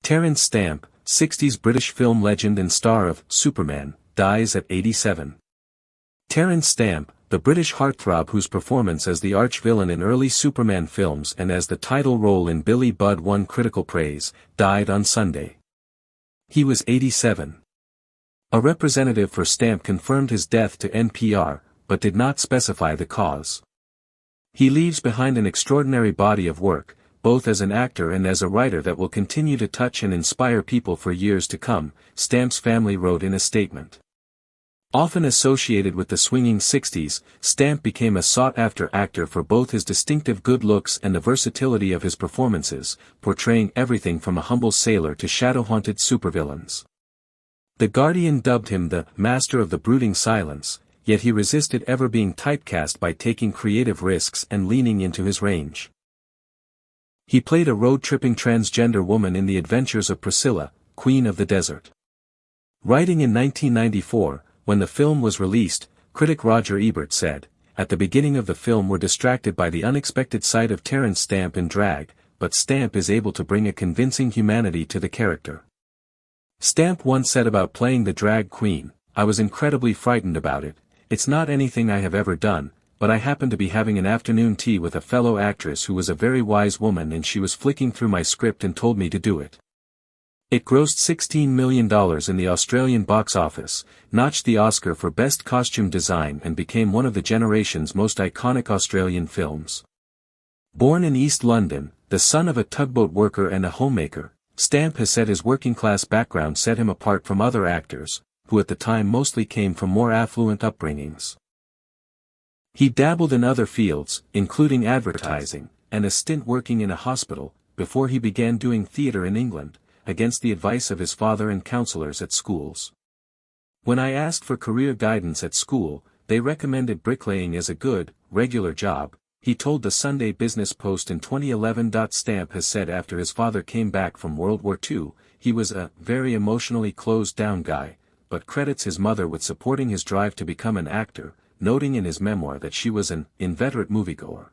Terence Stamp, 60s British film legend and star of Superman, dies at 87. Terence Stamp, the British heartthrob whose performance as the arch-villain in early Superman films and as the title role in Billy Budd won critical praise, died on Sunday. He was 87. A representative for Stamp confirmed his death to NPR, but did not specify the cause. He leaves behind an extraordinary body of work, both as an actor and as a writer that will continue to touch and inspire people for years to come, Stamp's family wrote in a statement. Often associated with the swinging 60s, Stamp became a sought-after actor for both his distinctive good looks and the versatility of his performances, portraying everything from a humble sailor to shadow-haunted supervillains. The Guardian dubbed him the "master of the brooding silence," yet he resisted ever being typecast by taking creative risks and leaning into his range. He played a road-tripping transgender woman in The Adventures of Priscilla, Queen of the Desert. Writing in 1994, when the film was released, critic Roger Ebert said, "At the beginning of the film we're distracted by the unexpected sight of Terence Stamp in drag, but Stamp is able to bring a convincing humanity to the character." Stamp once said about playing the drag queen, "I was incredibly frightened about it. It's not anything I have ever done, but I happened to be having an afternoon tea with a fellow actress who was a very wise woman and she was flicking through my script and told me to do it." It grossed $16 million in the Australian box office, notched the Oscar for Best Costume Design and became one of the generation's most iconic Australian films. Born in East London, the son of a tugboat worker and a homemaker, Stamp has said his working-class background set him apart from other actors, who at the time mostly came from more affluent upbringings. He dabbled in other fields, including advertising, and a stint working in a hospital, before he began doing theatre in England, against the advice of his father and counselors at schools. "When I asked for career guidance at school, they recommended bricklaying as a good, regular job," he told the Sunday Business Post in 2011. Stamp has said after his father came back from World War II, he was a very emotionally closed-down guy, but credits his mother with supporting his drive to become an actor, noting in his memoir that she was an inveterate moviegoer.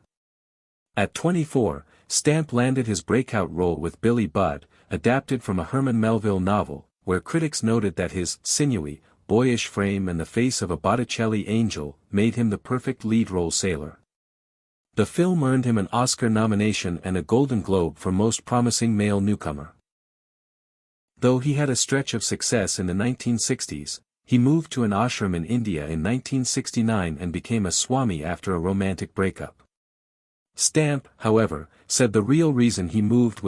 At 24, Stamp landed his breakout role with Billy Budd, adapted from a Herman Melville novel, where critics noted that his sinewy, boyish frame and the face of a Botticelli angel made him the perfect lead role sailor. The film earned him an Oscar nomination and a Golden Globe for Most Promising Male Newcomer. Though he had a stretch of success in the 1960s, he moved to an ashram in India in 1969 and became a Swami after a romantic breakup. Stamp, however, said the real reason he moved